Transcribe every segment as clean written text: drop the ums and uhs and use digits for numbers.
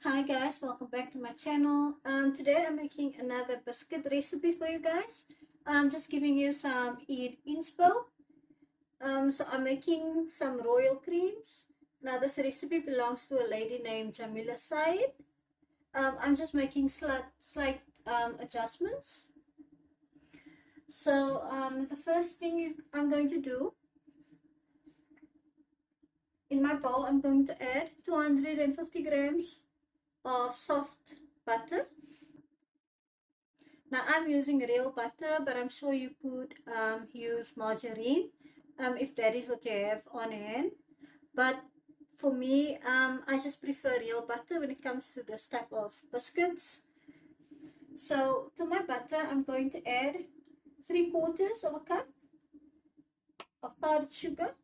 Hi guys, welcome back to my channel. Today I'm making another biscuit recipe for you guys. I'm just giving you some Eid inspo. So I'm making some royal creams. Now this recipe belongs to a lady named Jameela Sayed. I'm just making slight adjustments. So the first thing I'm going to do, in my bowl I'm going to add 250 grams of soft butter. Now I'm using real butter, but I'm sure you could use margarine if that is what you have on hand. But for me, I just prefer real butter when it comes to this type of biscuits. So to my butter, I'm going to add 3/4 of a cup of powdered sugar.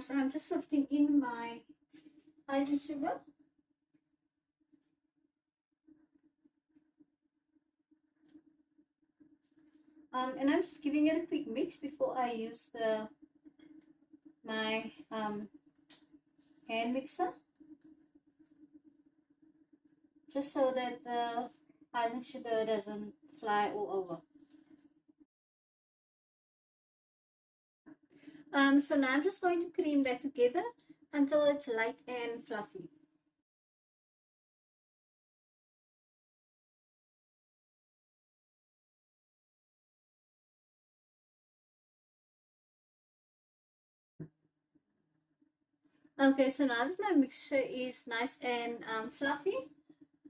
So I'm just sifting in my icing sugar. And I'm just giving it a quick mix before I use my hand mixer, just so that the icing sugar doesn't fly all over. So now I'm just going to cream that together until it's light and fluffy. Okay, so now that my mixture is nice and fluffy,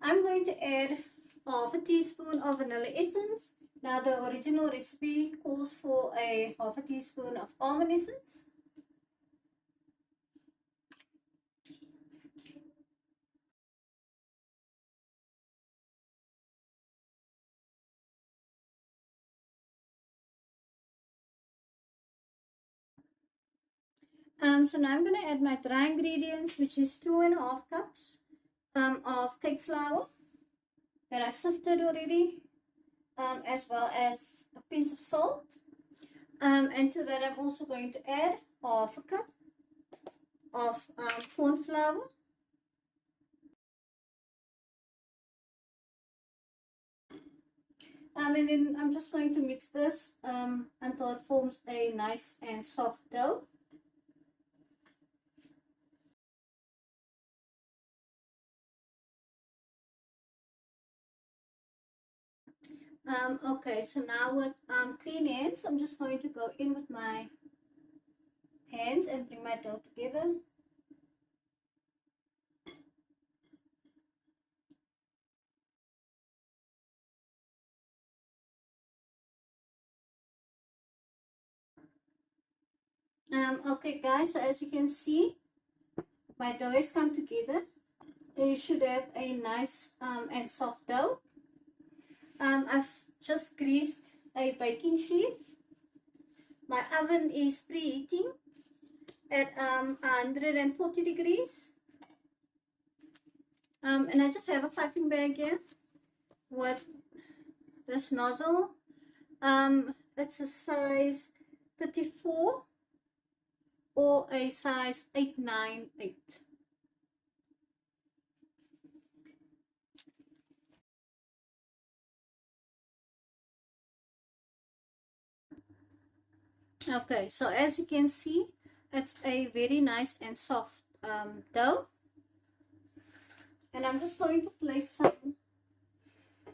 I'm going to add half a teaspoon of vanilla essence. Now the original recipe calls for a half a teaspoon of almond essence. So now I'm going to add my dry ingredients, which is 2.5 cups of cake flour that I've sifted already, as well as a pinch of salt. And to that I'm also going to add half a cup of corn flour. And then I'm just going to mix this until it forms a nice and soft dough. Okay, so now with clean hands, I'm just going to go in with my hands and bring my dough together. Okay guys, so as you can see, my dough has come together. You should have a nice and soft dough. I've just greased a baking sheet. My oven is preheating at 140 degrees. And I just have a piping bag here with this nozzle. It's a size 34 or a size 898. Okay, so as you can see, it's a very nice and soft dough. And I'm just going to place some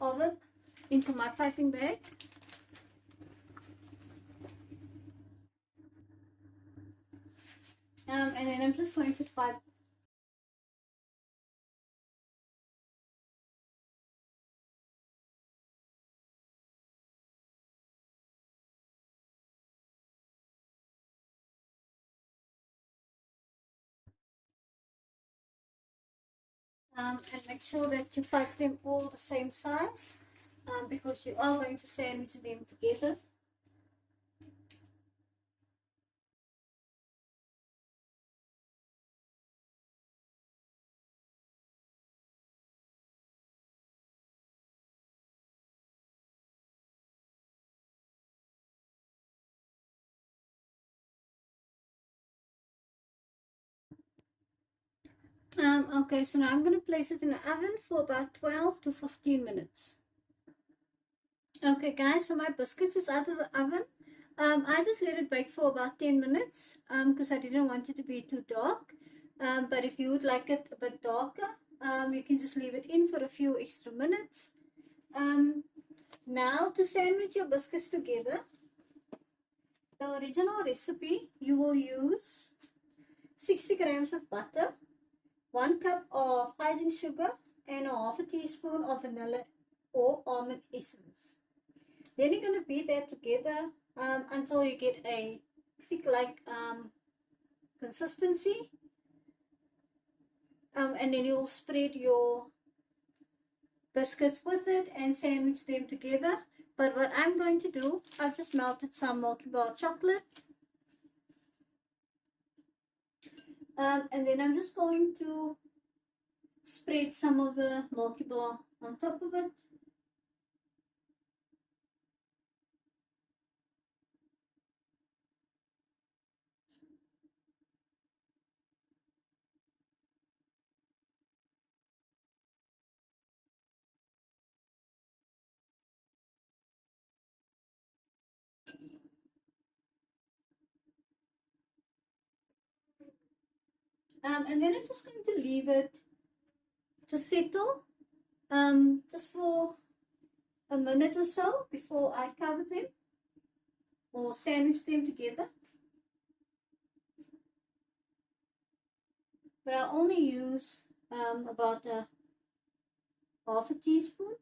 of it into my piping bag. And then I'm just going to pipe and make sure that you pipe them all the same size, because you are going to sandwich them together. Okay, so now I'm going to place it in the oven for about 12 to 15 minutes. Okay guys, so my biscuits is out of the oven. I just let it bake for about 10 minutes because I didn't want it to be too dark. But if you would like it a bit darker, you can just leave it in for a few extra minutes. Now to sandwich your biscuits together, the original recipe, you will use 60 grams of butter, 1 cup of icing sugar, and a half a teaspoon of vanilla or almond essence. Then you're going to beat that together until you get a thick like consistency. And then you'll spread your biscuits with it and sandwich them together. But what I'm going to do, I've just melted some Milky Bar chocolate. And then I'm just going to spread some of the Milky Bar on top of it. And then I'm just going to leave it to settle just for a minute or so before I cover them or sandwich them together. But I only use about a half a teaspoon.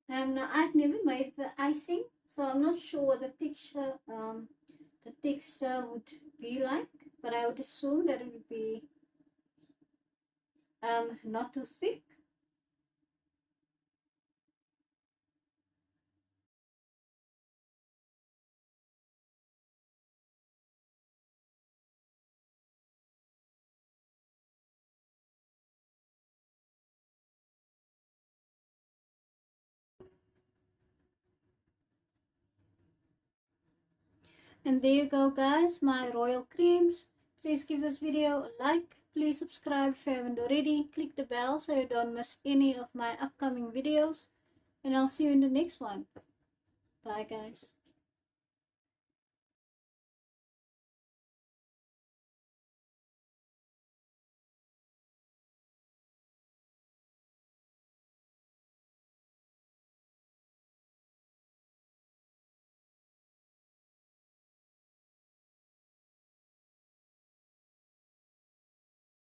Now I've never made the icing, so I'm not sure what the texture would be like, but I would assume that it would be not too thick. And there you go guys, my royal creams. Please give this video a like. Please subscribe if you haven't already. Click the bell so you don't miss any of my upcoming videos. And I'll see you in the next one. Bye guys.